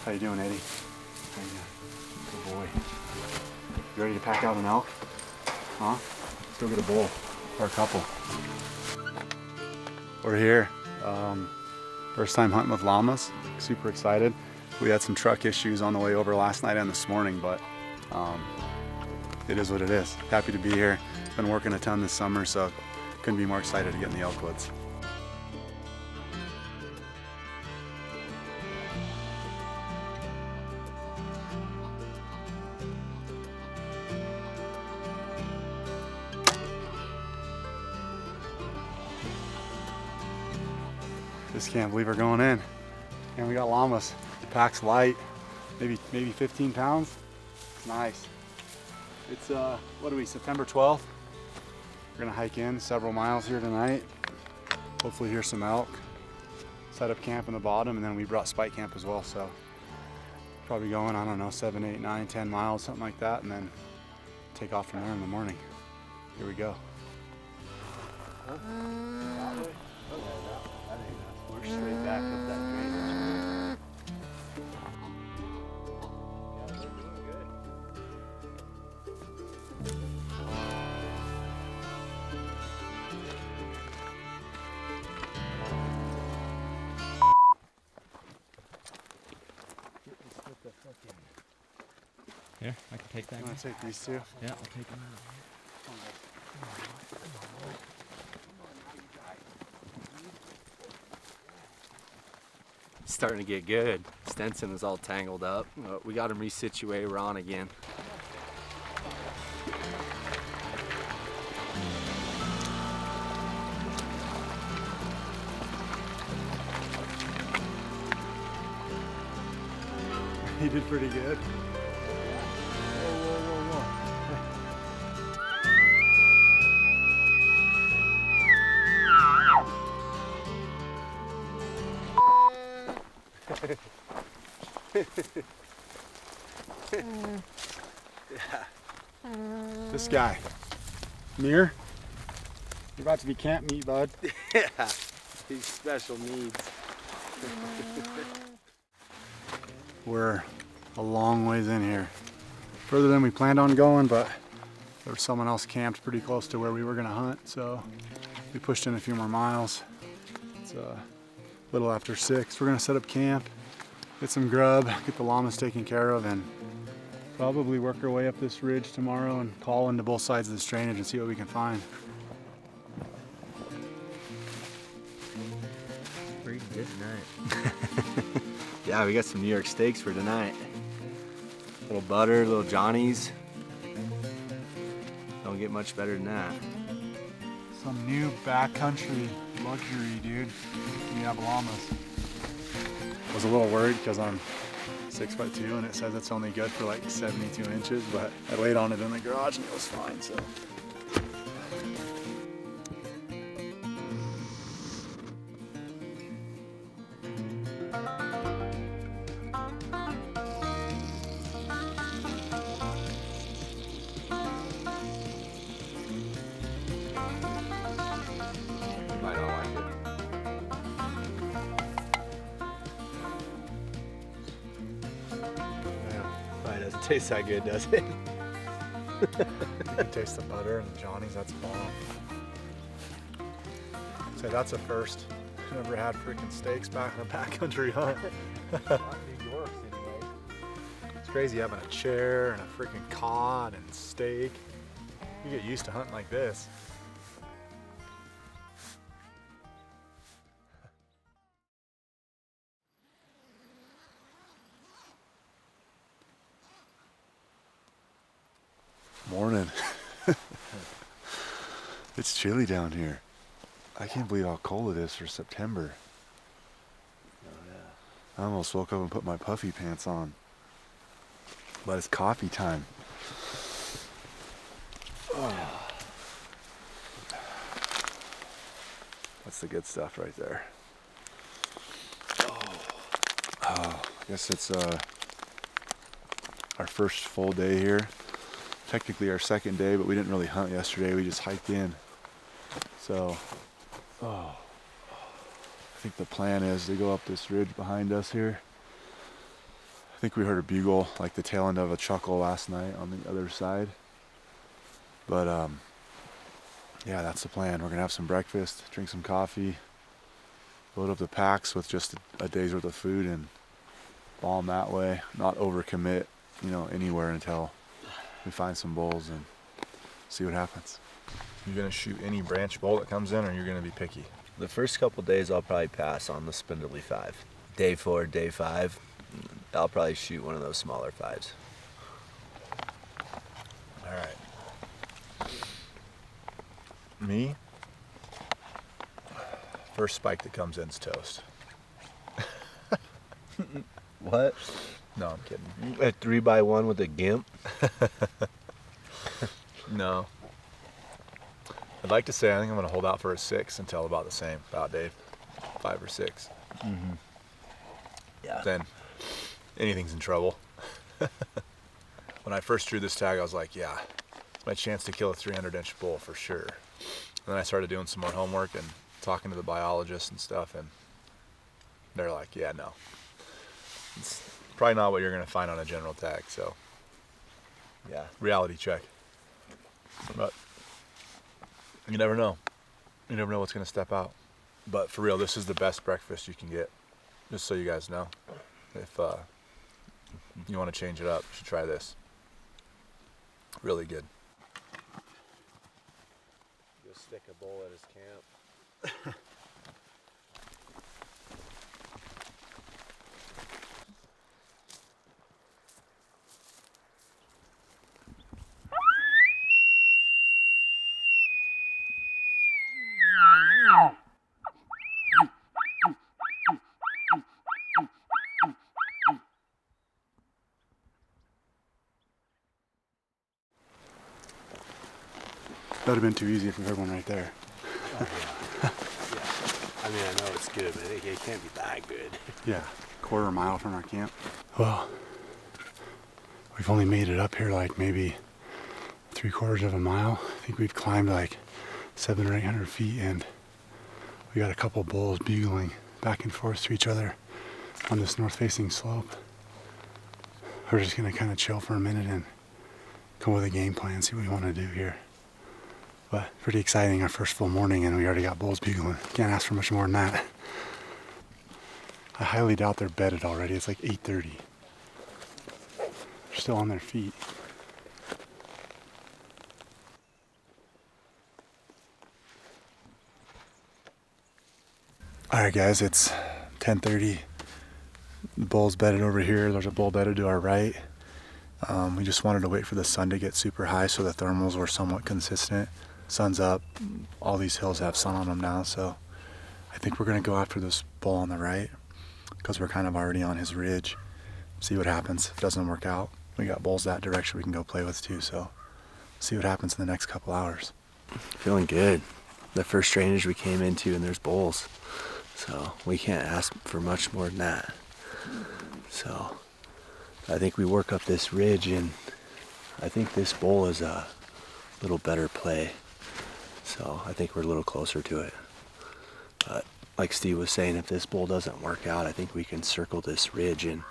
How you doing, Eddie? How you doing? Good boy. You ready to pack out an elk? Huh? Let's go get a bull or a couple. We're here. First time hunting with llamas. Super excited. We had some truck issues on the way over last night and this morning, but it is what it is. Happy to be here. Been working a ton this summer, so couldn't be more excited to get in the elk woods. Just can't believe we're going in. And we got llamas. The pack's light, maybe 15 pounds. It's nice. It's what are we, September 12th? We're gonna hike in several miles here tonight. Hopefully hear some elk. Set up camp in the bottom, and then we brought spike camp as well, so probably going, I don't know, 7, 8, 9, 10 miles, something like that, and then take off from there in the morning. Here we go. We're straight back up that drainage. Yeah, they're doing good. Here, I can take that. You want to take these two? Yeah, I'll take them out. Starting to get good. Stenson is all tangled up. We got him resituated. We're on again. He did pretty good. This guy, Mir, you're about to be camp meat, bud. Yeah, he's special needs. We're a long ways in here. Further than we planned on going, but there was someone else camped pretty close to where we were gonna hunt, so we pushed in a few more miles. It's a little after 6. We're gonna set up camp, get some grub, get the llamas taken care of, and probably work our way up this ridge tomorrow and call into both sides of this drainage and see what we can find. Pretty good night. Yeah, we got some New York steaks for tonight. Little butter, little Johnnies. Don't get much better than that. Some new backcountry luxury, dude. We have llamas. I was a little worried because I'm 6'2" and it says it's only good for like 72 inches, but I laid on it in the garage and it was fine, so. Might not like it. Probably doesn't taste that good, does it? You can taste the butter and the Johnnies, that's bomb. So that's a first. Never had freaking steaks back on a backcountry hunt. It's crazy having a chair and a freaking cod and steak. You get used to hunting like this. Morning. It's chilly down here. I can't believe how cold it is for September. Oh, yeah. I almost woke up and put my puffy pants on. But it's coffee time. Oh. That's the good stuff right there. Oh, I guess it's our first full day here. Technically our second day, but we didn't really hunt yesterday. We just hiked in. So, I think the plan is to go up this ridge behind us here think we heard a bugle, like the tail end of a chuckle last night on the other side. But yeah, that's the plan. We're gonna have some breakfast, drink some coffee, load up the packs with just a day's worth of food and bomb that way. Not overcommit, you know, anywhere until we find some bulls and see what happens. You gonna shoot any branch bull that comes in, or you're gonna be picky? The first couple days I'll probably pass on the spindly 5. Day 4, day 5, I'll probably shoot one of those smaller 5s. All right. Me? First spike that comes in's toast. What? No, I'm kidding. A 3x1 with a gimp? No. I'd like to say I think I'm going to hold out for a 6 until about the same. About Dave. 5 or 6. Mm-hmm. Yeah. Then anything's in trouble. When I first drew this tag, I was like, yeah, my chance to kill a 300-inch bull for sure. And then I started doing some more homework and talking to the biologists and stuff, and they're like, yeah, no. It's probably not what you're going to find on a general tag, so Yeah. reality check. But you never know. You never know what's going to step out. But for real, this is the best breakfast you can get. Just so you guys know. If you want to change it up, you should try this. Really good. You'll stick a bull at his camp. That would have been too easy if we heard one right there. Oh, yeah. I mean, I know it's good, but it can't be that good. Yeah, quarter mile from our camp. Well, we've only made it up here like maybe 3/4 of a mile. I think we've climbed like 700 or 800 feet, and we got a couple bulls bugling back and forth to each other on this north-facing slope. We're just gonna kind of chill for a minute and come with a game plan, see what we want to do here. But pretty exciting, our first full morning, and we already got bulls bugling. Can't ask for much more than that. I highly doubt they're bedded already. It's like 8:30. They're still on their feet. All right, guys, it's 10:30. The bull's bedded over here. There's a bull bedded to our right. We just wanted to wait for the sun to get super high so the thermals were somewhat consistent. Sun's up. All these hills have sun on them now, so I think we're gonna go after this bull on the right because we're kind of already on his ridge. See what happens. If it doesn't work out, we got bulls that direction we can go play with too, so see what happens in the next couple hours. Feeling good. The first drainage we came into, and there's bulls. So we can't ask for much more than that. So I think we work up this ridge, and I think this bull is a little better play. So I think we're a little closer to it. But like Steve was saying, if this bull doesn't work out, I think we can circle this ridge and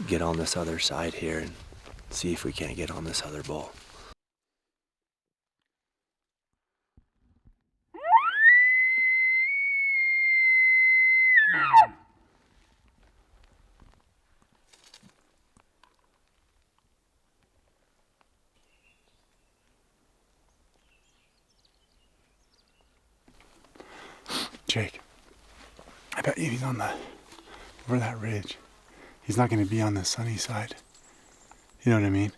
get on this other side here and see if we can't get on this other bull. Jake, I bet you he's on over that ridge. He's not going to be on the sunny side. You know what I mean?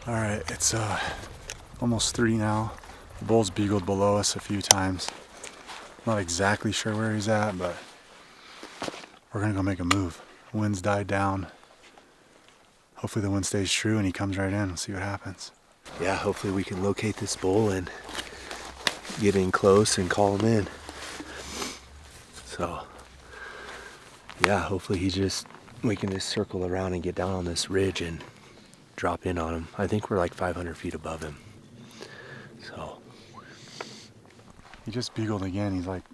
All right, it's almost 3 now. The bull's bugled below us a few times. Not exactly sure where he's at, but we're gonna go make a move. Wind's died down. Hopefully the wind stays true and he comes right in. We'll see what happens. Yeah, hopefully we can locate this bull and get in close and call him in. So, yeah, hopefully we can just circle around and get down on this ridge and drop in on him. I think we're like 500 feet above him. So. He just bugled again. He's like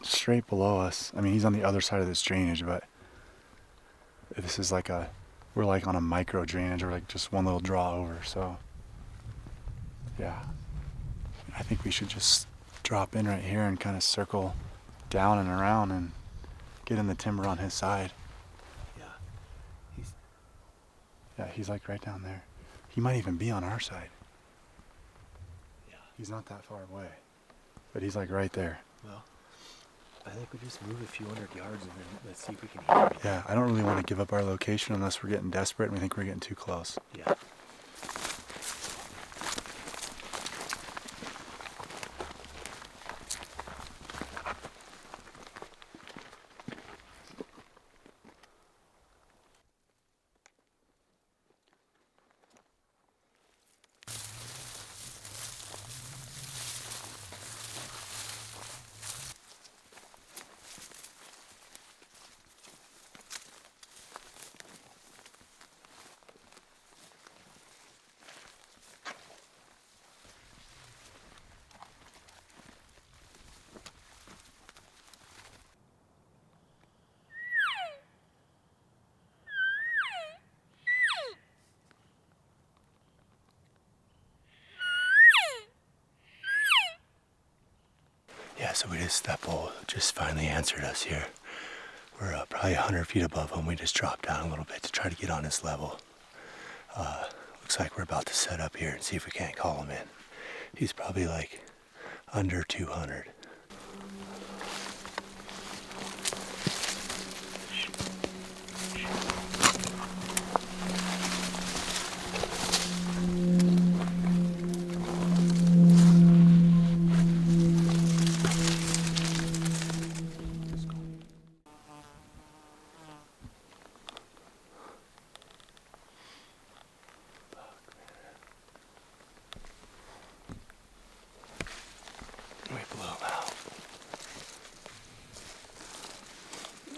straight below us. I mean, he's on the other side of this drainage, but this is like we're like on a micro drainage or like just one little draw over. So yeah, I think we should just drop in right here and kind of circle down and around and get in the timber on his side. Yeah, he's like right down there. He might even be on our side. Yeah. He's not that far away, but he's like right there. Well, I think we just move a few hundred yards and then let's see if we can hear him. Yeah, I don't really want to give up our location unless we're getting desperate and we think we're getting too close. Yeah. Yeah, so that bull just finally answered us here. We're probably 100 feet above him. We just dropped down a little bit to try to get on his level. Looks like we're about to set up here and see if we can't call him in. He's probably like under 200.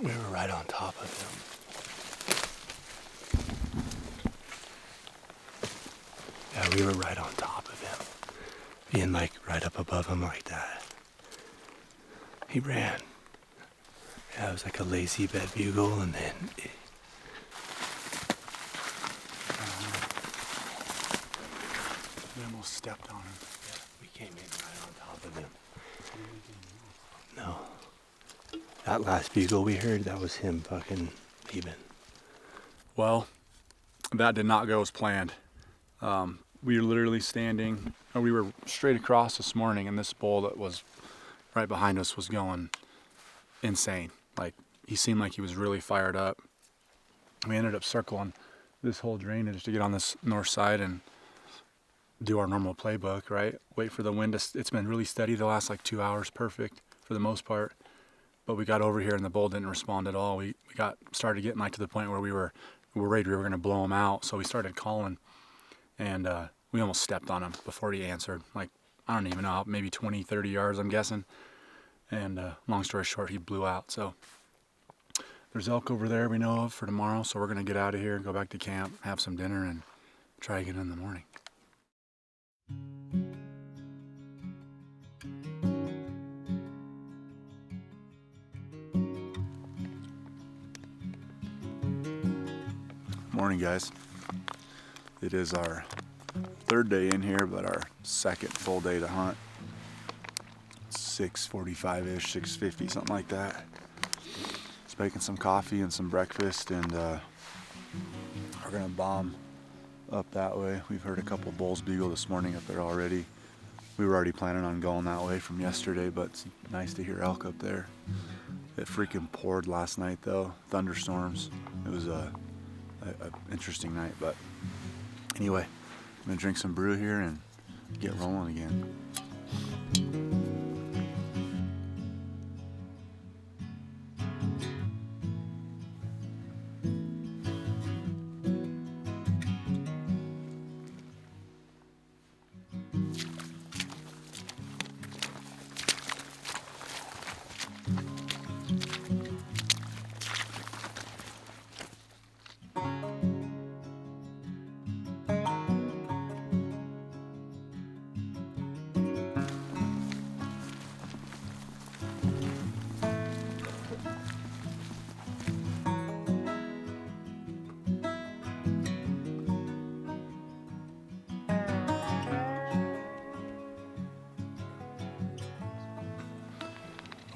We were right on top of him. Yeah, we were right on top of him. Being like right up above him like that. He ran. Yeah, it was like a lazy bed bugle and then We almost stepped on him. yeah, we came in right on top of him. No. That last bugle we heard, that was him fucking leaving. Well, that did not go as planned. We were literally we were straight across this morning, and this bull that was right behind us was going insane. Like, he seemed like he was really fired up. We ended up circling this whole drainage to get on this north side and do our normal playbook, right? Wait for the wind it's been really steady the last like 2 hours, perfect for the most part. But we got over here and the bull didn't respond at all. We started getting like to the point where we were worried we were gonna blow him out. So we started calling, and we almost stepped on him before he answered. Like, I don't even know, maybe 20, 30 yards, I'm guessing. And long story short, he blew out. So there's elk over there we know of for tomorrow. So we're gonna get out of here, go back to camp, have some dinner, and try again in the morning. Morning, guys. It is our third day in here, but our second full day to hunt. 6:45-ish, 6:50, something like that. Just making some coffee and some breakfast, and we're gonna bomb up that way. We've heard a couple bulls bugle this morning up there already. We were already planning on going that way from yesterday, but it's nice to hear elk up there. It freaking poured last night though, thunderstorms. It was a interesting night, but anyway, I'm gonna drink some brew here and get rolling again.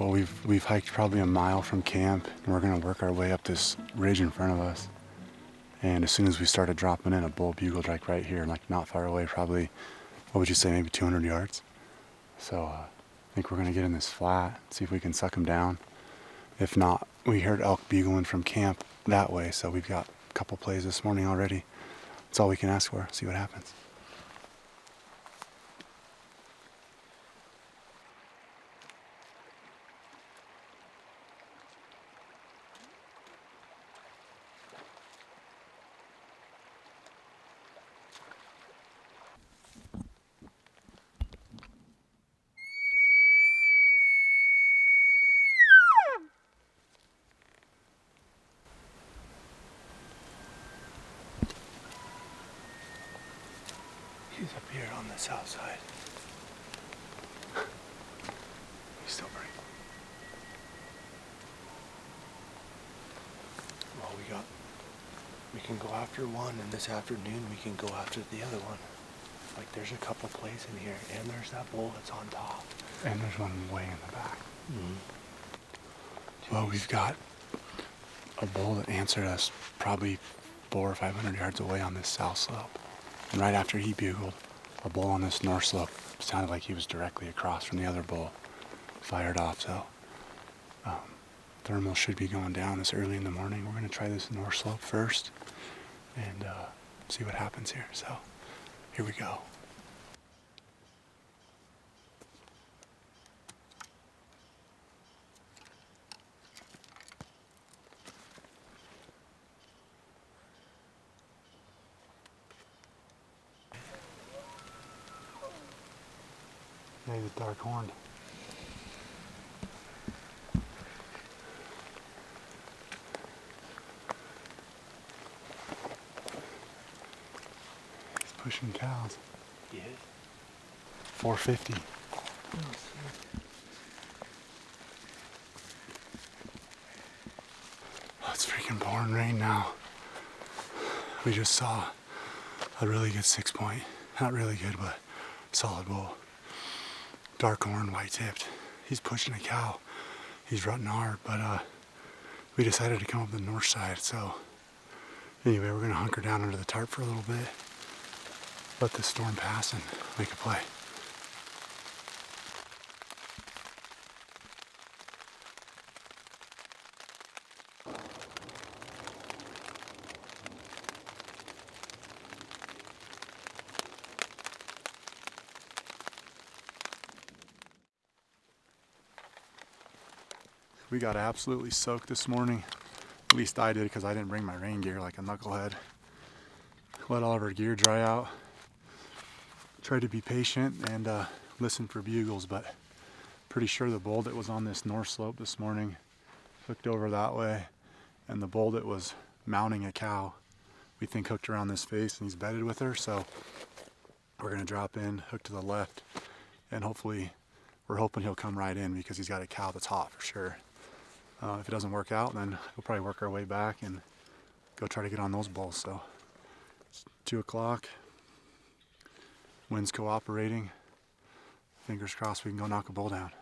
Well, we've hiked probably a mile from camp, and we're gonna work our way up this ridge in front of us. And as soon as we started dropping in, a bull bugled like right here, like not far away, probably, what would you say, maybe 200 yards? So I think we're gonna get in this flat, see if we can suck him down. If not, we heard elk bugling from camp that way, so we've got a couple plays this morning already. That's all we can ask for, see what happens. He's up here on the south side. He's still pretty. Well, we can go after one, and this afternoon we can go after the other one. Like, there's a couple plays in here, and there's that bull that's on top. And there's one way in the back. Mm-hmm. Well, we've got a bull that answered us probably 400 or 500 yards away on this south slope. And right after he bugled, a bull on this north slope sounded like he was directly across from the other bull, fired off. So thermal should be going down this early in the morning. We're going to try this north slope first and see what happens here. So here we go. Hey, the dark horn. He's pushing cows. Yeah. 450. Oh, it's freaking pouring rain now. We just saw a really good 6-point. Not really good, but solid bull. Dark horn, white tipped. He's pushing a cow. He's rutting hard, but we decided to come up the north side. So anyway, we're gonna hunker down under the tarp for a little bit, let the storm pass and make a play. We got absolutely soaked this morning. At least I did, because I didn't bring my rain gear like a knucklehead. Let all of our gear dry out. Tried to be patient and listen for bugles, but pretty sure the bull that was on this north slope this morning hooked over that way, and the bull that was mounting a cow, we think hooked around this face and he's bedded with her. So we're gonna drop in, hook to the left, and hopefully, we're hoping he'll come right in because he's got a cow that's hot for sure. If it doesn't work out, then we'll probably work our way back and go try to get on those bulls. So it's 2 o'clock, wind's cooperating. Fingers crossed we can go knock a bull down.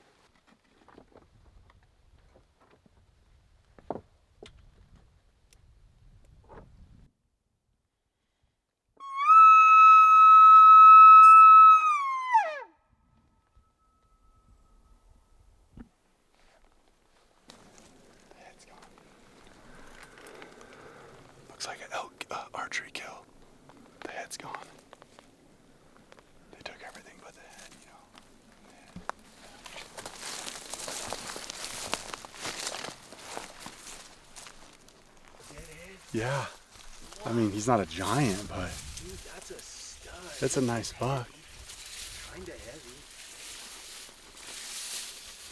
Looks like an elk archery kill. The head's gone. They took everything but the head, you know. Yeah. I mean, he's not a giant, but Dude, that's a stud. it's a nice buck. Kinda heavy.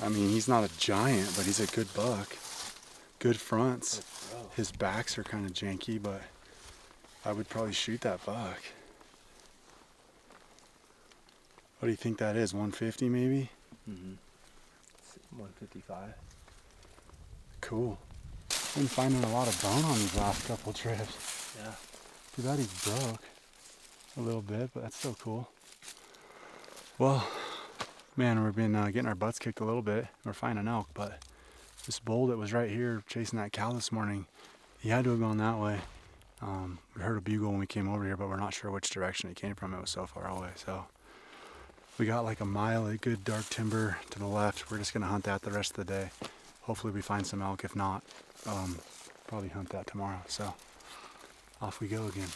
I mean, he's not a giant, but he's a good buck. Good fronts. Bro. His backs are kind of janky, but I would probably shoot that buck. What do you think that is? 150 maybe? Mm-hmm. 155. Cool. Been finding a lot of bone on these last couple trips. Yeah. Too bad he's broke a little bit, but that's still cool. Well, Man, we've been getting our butts kicked a little bit. We're finding an elk, but this bull that was right here chasing that cow this morning, he had to have gone that way. We heard a bugle when we came over here, but we're not sure which direction it came from. It was so far away. So we got like a mile of good dark timber to the left. We're just gonna hunt that the rest of the day. Hopefully we find some elk. If not, probably hunt that tomorrow. So off we go again.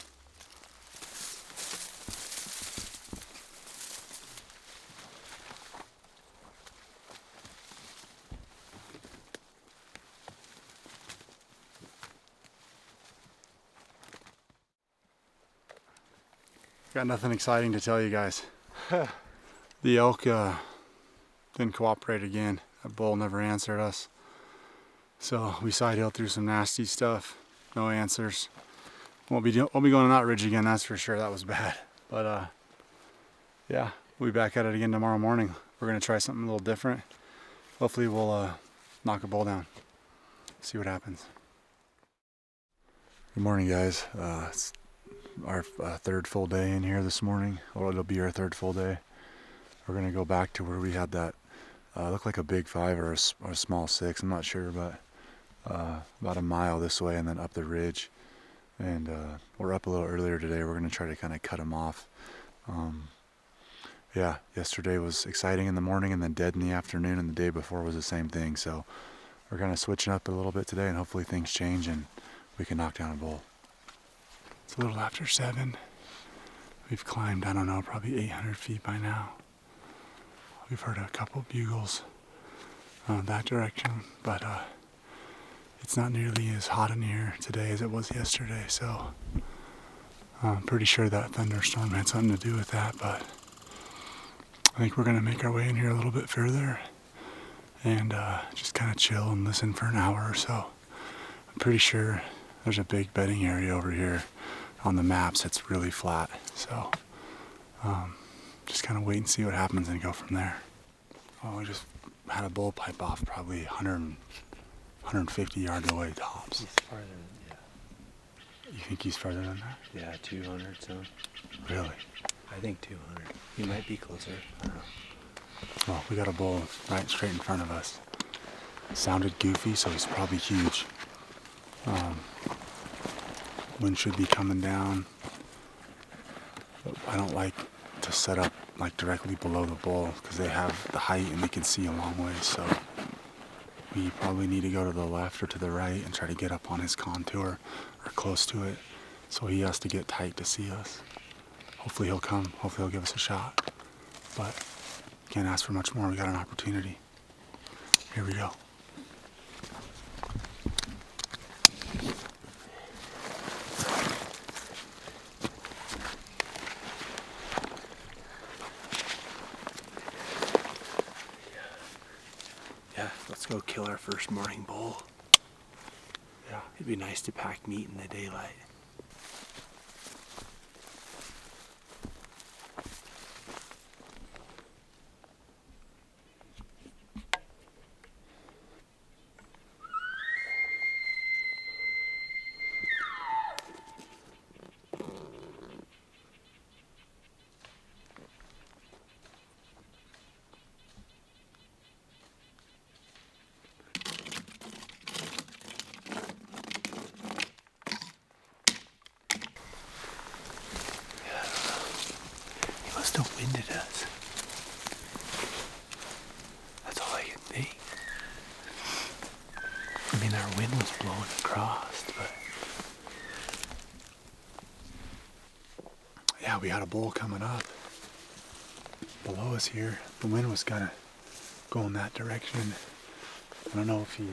Got nothing exciting to tell you guys. The elk didn't cooperate again. That bull never answered us. So we side-hilled through some nasty stuff. No answers. Won't be going on that ridge again, that's for sure. That was bad. But yeah, we'll be back at it again tomorrow morning. We're gonna try something a little different. Hopefully we'll knock a bull down. See what happens. Good morning, guys. It's our third full day in here this morning, or it'll be our third full day. We're gonna go back to where we had that looked like a big 5 or a small 6, I'm not sure, but about a mile this way and then up the ridge. And we're up a little earlier today. We're gonna try to kind of cut them off. Yeah, yesterday was exciting in the morning and then dead in the afternoon, and the day before was the same thing. So we're kind of switching up a little bit today, and hopefully things change and we can knock down a bull. It's a little after 7. We've climbed, I don't know, probably 800 feet by now. We've heard a couple bugles that direction, but it's not nearly as hot in here today as it was yesterday, so I'm pretty sure that thunderstorm had something to do with that, but I think we're gonna make our way in here a little bit further and just kind of chill and listen for an hour or so. I'm pretty sure there's a big bedding area over here on the maps. It's really flat, so just kind of wait and see what happens and go from there. Oh, we just had a bull pipe off probably 150 yards away tops. He's farther than, yeah. You think he's further than that? Yeah, 200 so. Really? I think 200. He might be closer. I don't know. Well, we got a bull right straight in front of us. Sounded goofy, so he's probably huge. Wind should be coming down. But I don't like to set up like directly below the bull because they have the height and they can see a long way. So we probably need to go to the left or to the right and try to get up on his contour or close to it. So he has to get tight to see us. Hopefully he'll come. Hopefully he'll give us a shot. But can't ask for much more. We got an opportunity. Here we go. Yeah, let's go kill our first morning bull. Yeah. It'd be nice to pack meat in the daylight. Must have winded us. That's all I can think. I mean, our wind was blowing across, but Yeah, we had a bull coming up below us here. The wind was kind of going that direction. I don't know if he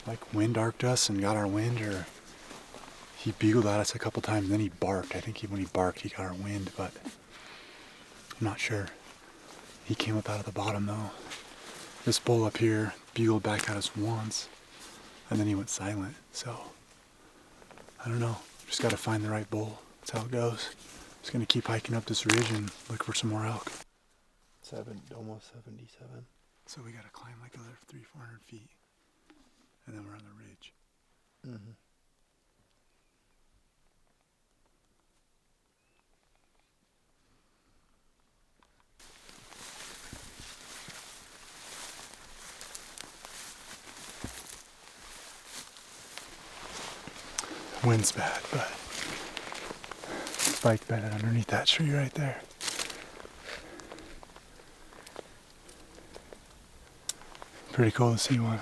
like wind arced us and got our wind, or he bugled at us a couple times and then he barked. I think when he barked he got our wind, but I'm not sure. He came up out of the bottom though. This bull up here bugled back at us once and then he went silent. So I don't know. Just got to find the right bull. That's how it goes. Just gonna keep hiking up this ridge and look for some more elk. almost 77. So we gotta climb like another 300-400 feet and then we're on the ridge. Mm-hmm. Wind's bad, but spike bedded underneath that tree right there. Pretty cool to see one.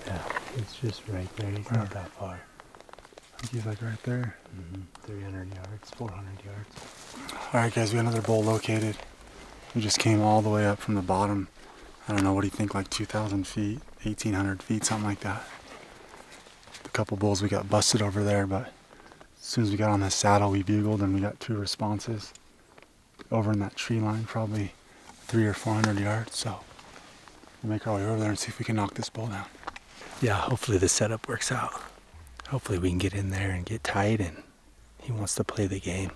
Yeah, it's just right there. He's not that far. I think he's like right there. 300 yards, 400 yards. All right, guys, we got another bull located. We just came all the way up from the bottom. I don't know, what do you think, like 2,000 feet, 1,800 feet, something like that. A couple bulls we got busted over there, but as soon as we got on the saddle, we bugled and we got 2 responses over in that tree line, probably 300 or 400 yards. So we'll make our way over there and see if we can knock this bull down. Yeah, hopefully the setup works out. Hopefully we can get in there and get tight, and he wants to play the game.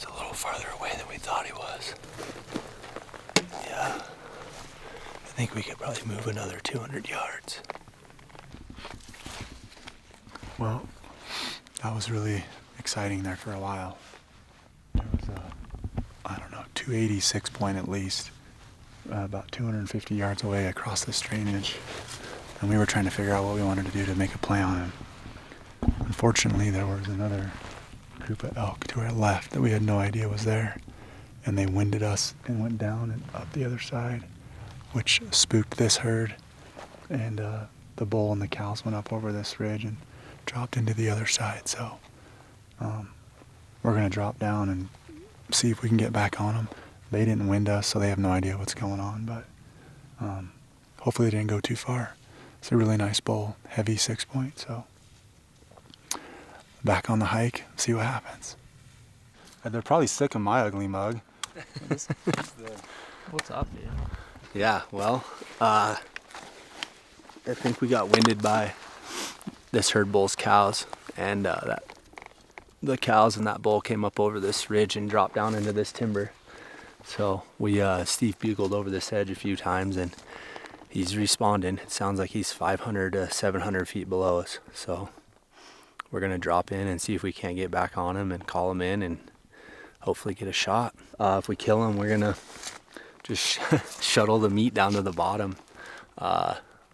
It's a little farther away than we thought he was. Yeah. I think we could probably move another 200 yards. Well, that was really exciting there for a while. It was, I don't know, 286 point at least, about 250 yards away across this drainage. And we were trying to figure out what we wanted to do to make a play on him. Unfortunately, there was another group of elk to our left that we had no idea was there. And they winded us and went down and up the other side, which spooked this herd. And the bull and the cows went up over this ridge and dropped into the other side. So we're going to drop down and see if we can get back on them. They didn't wind us, so they have no idea what's going on. But hopefully they didn't go too far. It's a really nice bull, heavy 6 point. So back on the hike, see what happens. They're probably sick of my ugly mug. What's up, dude? Yeah, well, I think we got winded by this herd bull's cows, and the cows and that bull came up over this ridge and dropped down into this timber. So we Steve bugled over this edge a few times, and he's responding. It sounds like he's 500 to 700 feet below us. So we're gonna drop in and see if we can't get back on him and call him in and hopefully get a shot. If we kill him, we're gonna just shuttle the meat down to the bottom.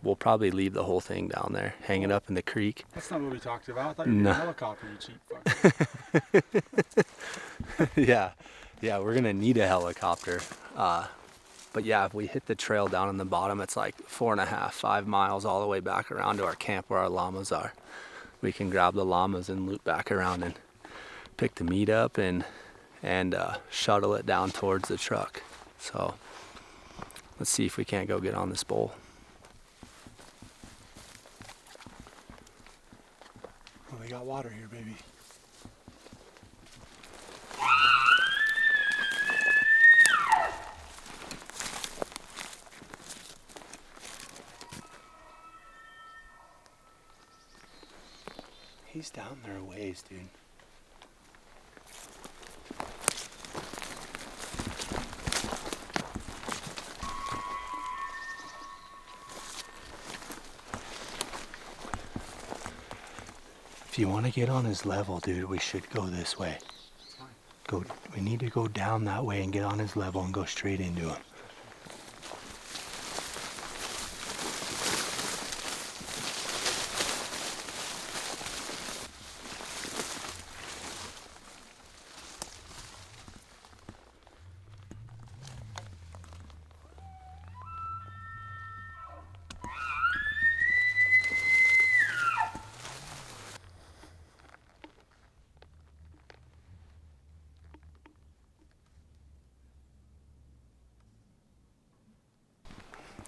We'll probably leave the whole thing down there, hang it up in the creek. That's not what we talked about. I thought you were No. a helicopter, you cheap fuck. Yeah, we're gonna need a helicopter. But yeah, if we hit the trail down in the bottom, it's like 4.5, 5 miles all the way back around to our camp where our llamas are. We can grab the llamas and loop back around and pick the meat up and shuttle it down towards the truck. So let's see if we can't go get on this bull. Well, they got water here, baby. He's down there a ways, dude. If you want to get on his level, dude, we should go this way. We need to go down that way and get on his level and go straight into him.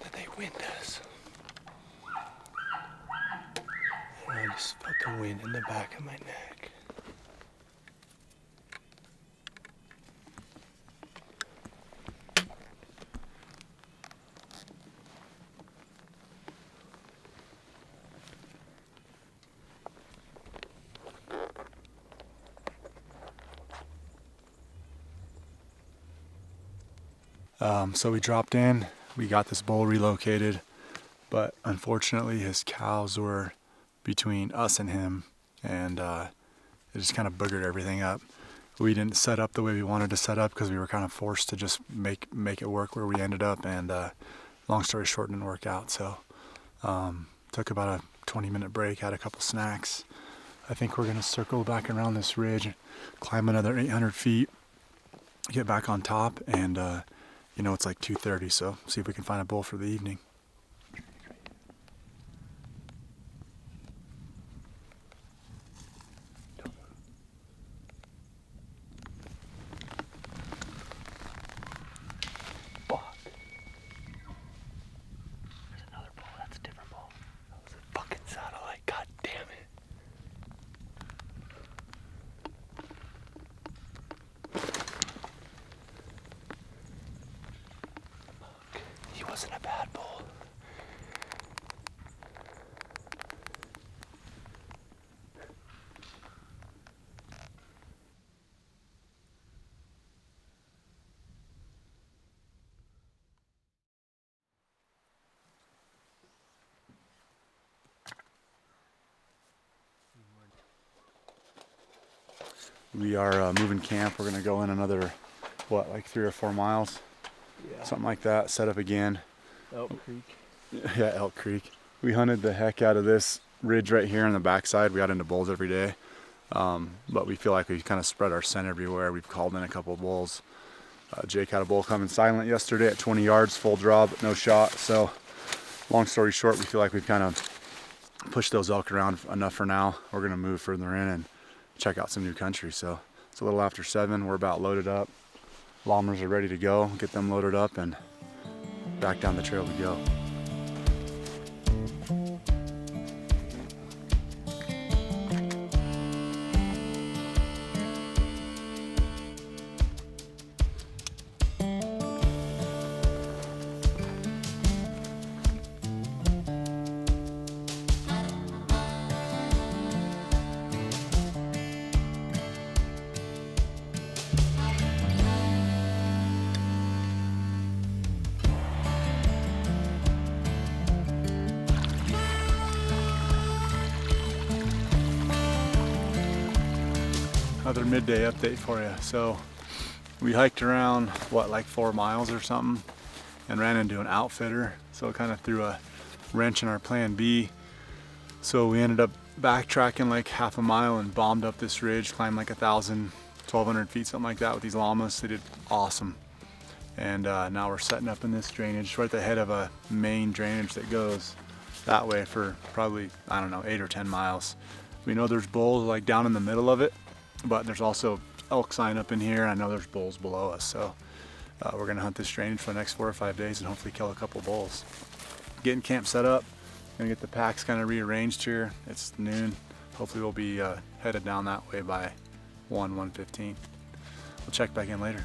Did they wind us? I just felt the wind in the back of my neck. So we dropped in, we got this bull relocated, but unfortunately his cows were between us and him, and it just kind of boogered everything up. We didn't set up the way we wanted to set up because we were kind of forced to just make it work where we ended up, and long story short, didn't work out. So took about a 20-minute break, had a couple snacks. I think we're gonna circle back around this ridge, climb another 800 feet, get back on top, and you know, it's like 2:30, so see if we can find a bull for the evening. Fuck. There's another bull. That's a different bull. That was a fucking satellite. God damn it. He wasn't a bad bull. We are moving camp. We're gonna go in another, what, like 3 or 4 miles? Yeah. Something like that. Set up again. Elk Creek. Yeah, Elk Creek. We hunted the heck out of this ridge right here on the backside. We got into bulls every day, but we feel like we kind of spread our scent everywhere. We've called in a couple of bulls. Jake had a bull coming silent yesterday at 20 yards, full draw, but no shot. So long story short, we feel like we've kind of pushed those elk around enough for now. We're gonna move further in and check out some new country. So it's a little after 7. We're about loaded up. Llamas are ready to go. Get them loaded up and back down the trail we go. Another midday update for you. So we hiked around, what, like 4 miles or something, and ran into an outfitter. So it kind of threw a wrench in our plan B. So we ended up backtracking like half a mile and bombed up this ridge, climbed like 1,000, 1,200 feet, something like that with these llamas. They did awesome. And now we're setting up in this drainage right at the head of a main drainage that goes that way for probably, I don't know, 8 or 10 miles. We know there's bulls like down in the middle of it, but there's also elk sign up in here. I know there's bulls below us, so we're gonna hunt this drainage for the next 4 or 5 days and hopefully kill a couple bulls. Getting camp set up, gonna get the packs kind of rearranged here. It's noon. Hopefully we'll be headed down that way by 1:15. We'll check back in later.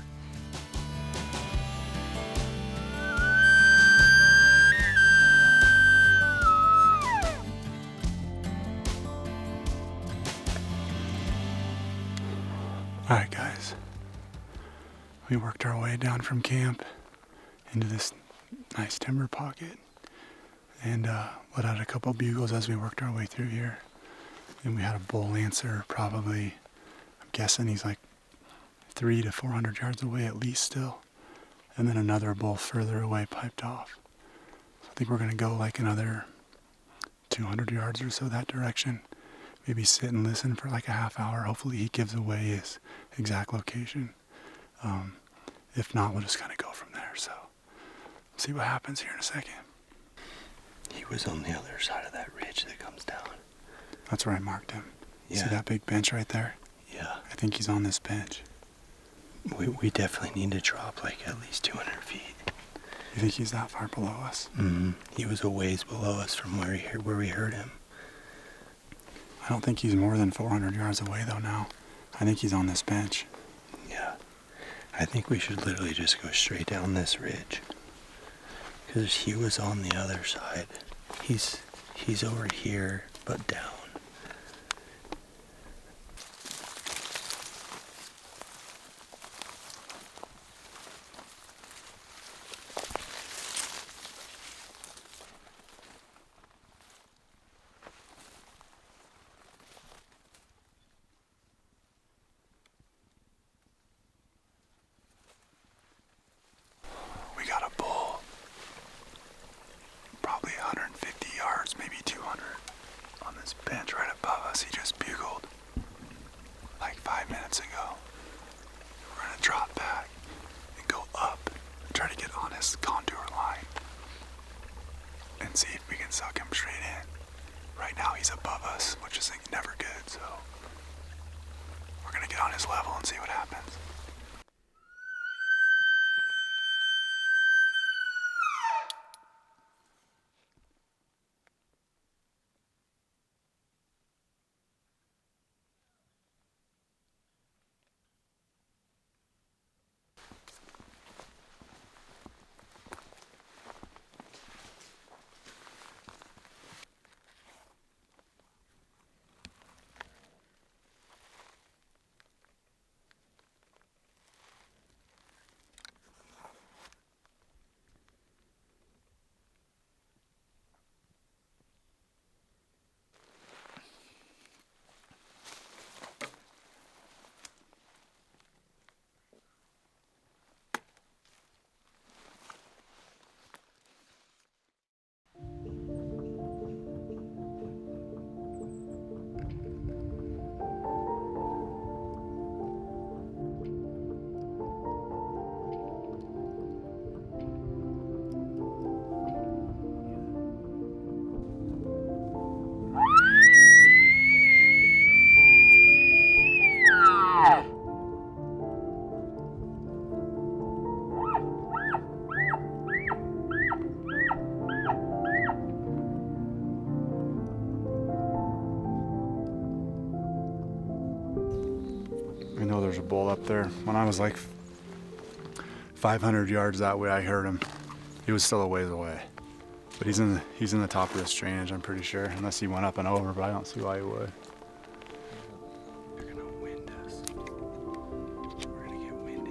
All right, guys, we worked our way down from camp into this nice timber pocket and let out a couple bugles as we worked our way through here. And we had a bull answer, probably, I'm guessing he's like 300 to 400 yards away at least still. And then another bull further away piped off. So I think we're gonna go like another 200 yards or so that direction. Maybe sit and listen for like a half hour. Hopefully he gives away his exact location. If not, we'll just kind of go from there. So see what happens here in a second. He was on the other side of that ridge that comes down. That's where I marked him. Yeah. See that big bench right there? Yeah. I think he's on this bench. We definitely need to drop like at least 200 feet. You think he's that far below us? Mm-hmm. He was a ways below us from where we heard him. I don't think he's more than 400 yards away though now. I think he's on this bench. Yeah. I think we should literally just go straight down this ridge. Because he was on the other side. He's over here, but down. We got a bull. Probably 150 yards, maybe 200. On this bench right above us, he just bugled. Like 5 minutes ago. We're gonna drop back and go up and try to get on his contour line. And see if we can suck him straight in. Right now he's above us, which is never good, so we're gonna get on his level and see what happens. I know there's a bull up there. When I was like 500 yards that way, I heard him. He was still a ways away. But he's in the top of this drainage, I'm pretty sure. Unless he went up and over, but I don't see why he would. They're gonna wind us. We're gonna get winded.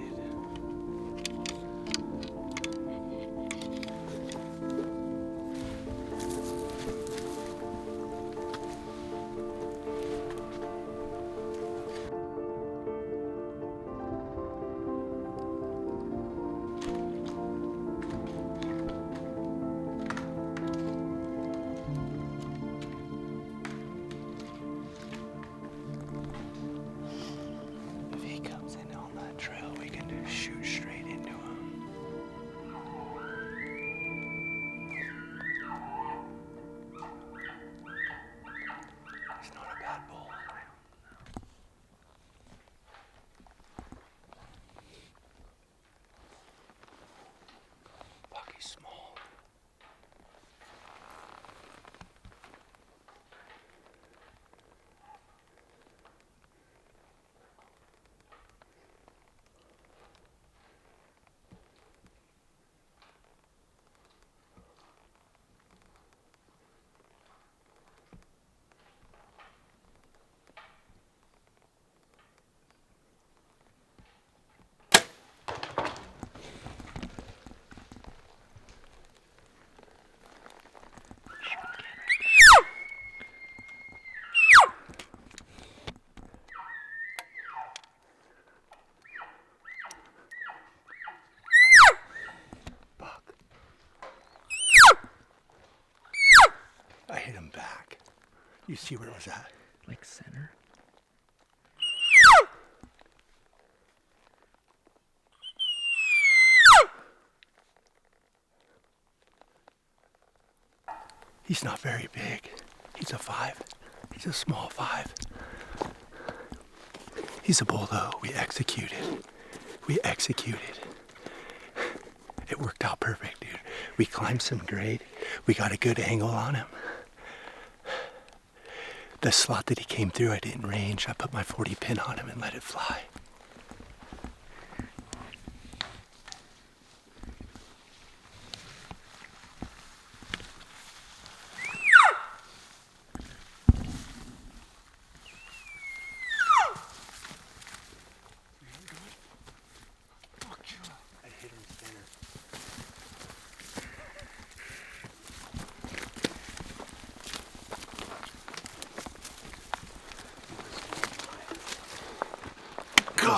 If he comes in on that trail, we can just shoot straight into him. He's not a bad bull. Fuck, he's small. I hit him back. You see where it was at? Like center? He's not very big. He's a 5. He's a small 5. He's a bull though. We executed. It worked out perfect, dude. We climbed some grade. We got a good angle on him. the slot that he came through, I didn't range. I put my 40 pin on him and let it fly.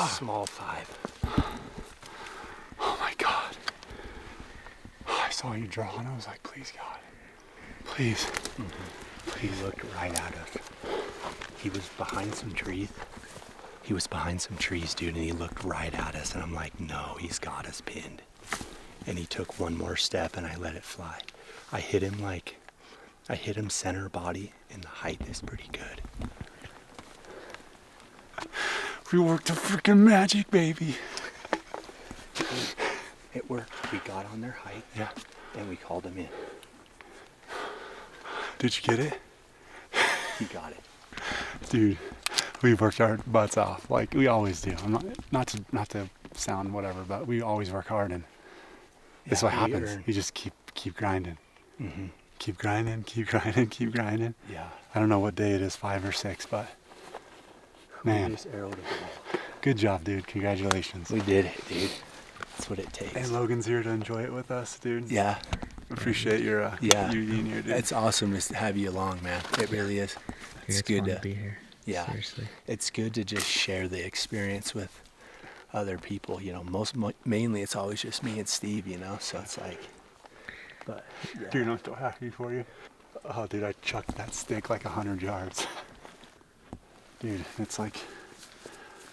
Small 5. Oh my God. I saw you draw and I was like, please God, please. He looked right at us. He was behind some trees. He was behind some trees, dude, and he looked right at us. And I'm like, no, he's got us pinned. And he took one more step and I let it fly. I hit him center body, and the height is pretty good. We worked a freaking magic, baby. It worked. We got on their height. Yeah. And we called him in. Did you get it? He got it. Dude, we worked our butts off like we always do. I'm not to sound whatever, but we always work hard, and that's what happens. You just keep grinding. Mm-hmm. Keep grinding, keep grinding, keep grinding. Yeah. I don't know what day it is, 5 or 6, but man, We just arrowed a ball. good job, dude. Congratulations. We did it, dude. That's what it takes. And Logan's here to enjoy it with us, dude. Yeah. Appreciate your you being here, dude. It's awesome to have you along, man. It really is. It's good fun to to be here. Yeah. Seriously. It's good to just share the experience with other people. You know, mainly it's always just me and Steve. You know, so it's like. But yeah. Dude, I'm so happy for you. Oh, dude, I chucked that stick like 100 yards. Dude,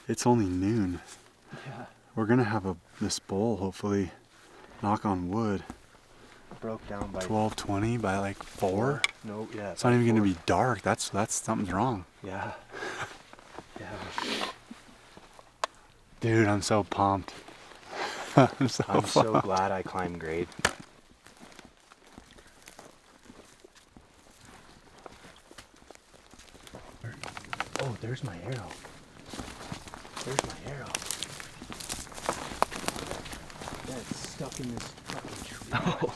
it's only noon. Yeah. We're gonna have this bowl, hopefully, knock on wood, Broke down by 12:20 by like 4. No, yeah. It's not even gonna be dark. That's something's wrong. Yeah. Yeah. Dude, I'm so pumped. I'm so pumped. Glad I climbed grade. Oh, there's my arrow. There's my arrow. Yeah, it's stuck in this fucking tree. Oh.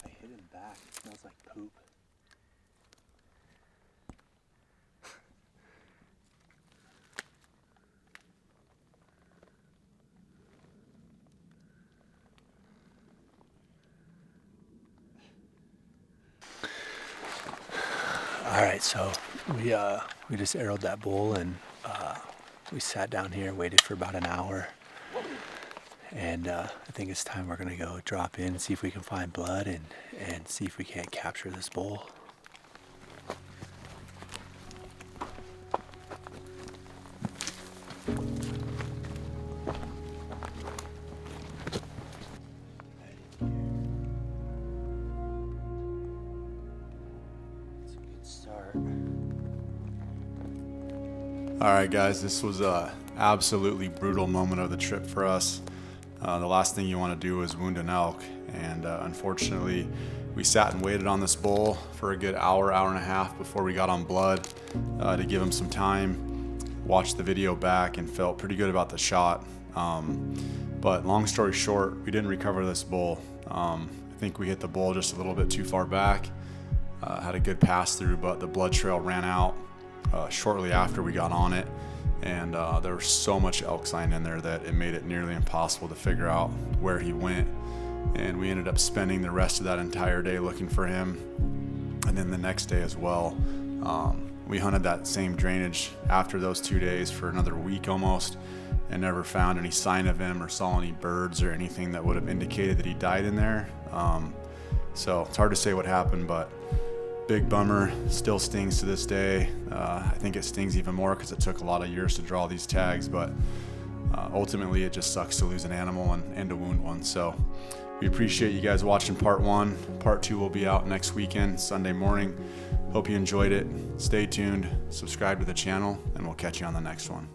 I hit him back. It smells like poop. All right, so we just arrowed that bull, and we sat down here, waited for about an hour, and I think it's time we're gonna go drop in and see if we can find blood and see if we can't capture this bull. All right, guys, this was a absolutely brutal moment of the trip for us. The last thing you want to do is wound an elk, and unfortunately, we sat and waited on this bull for a good hour and a half before we got on blood to give him some time. Watched the video back and felt pretty good about the shot. But long story short, we didn't recover this bull. I think we hit the bull just a little bit too far back. Had a good pass through, but the blood trail ran out shortly after we got on it, and there was so much elk sign in there that it made it nearly impossible to figure out where he went, and we ended up spending the rest of that entire day looking for him, and then the next day as well. We hunted that same drainage after those 2 days for another week almost, and never found any sign of him or saw any birds or anything that would have indicated that he died in there. So it's hard to say what happened, but big bummer. Still stings to this day. I think it stings even more because it took a lot of years to draw these tags, but ultimately it just sucks to lose an animal and to wound one. So we appreciate you guys watching part 1. Part 2 will be out next weekend, Sunday morning. Hope you enjoyed it. Stay tuned, subscribe to the channel, and we'll catch you on the next one.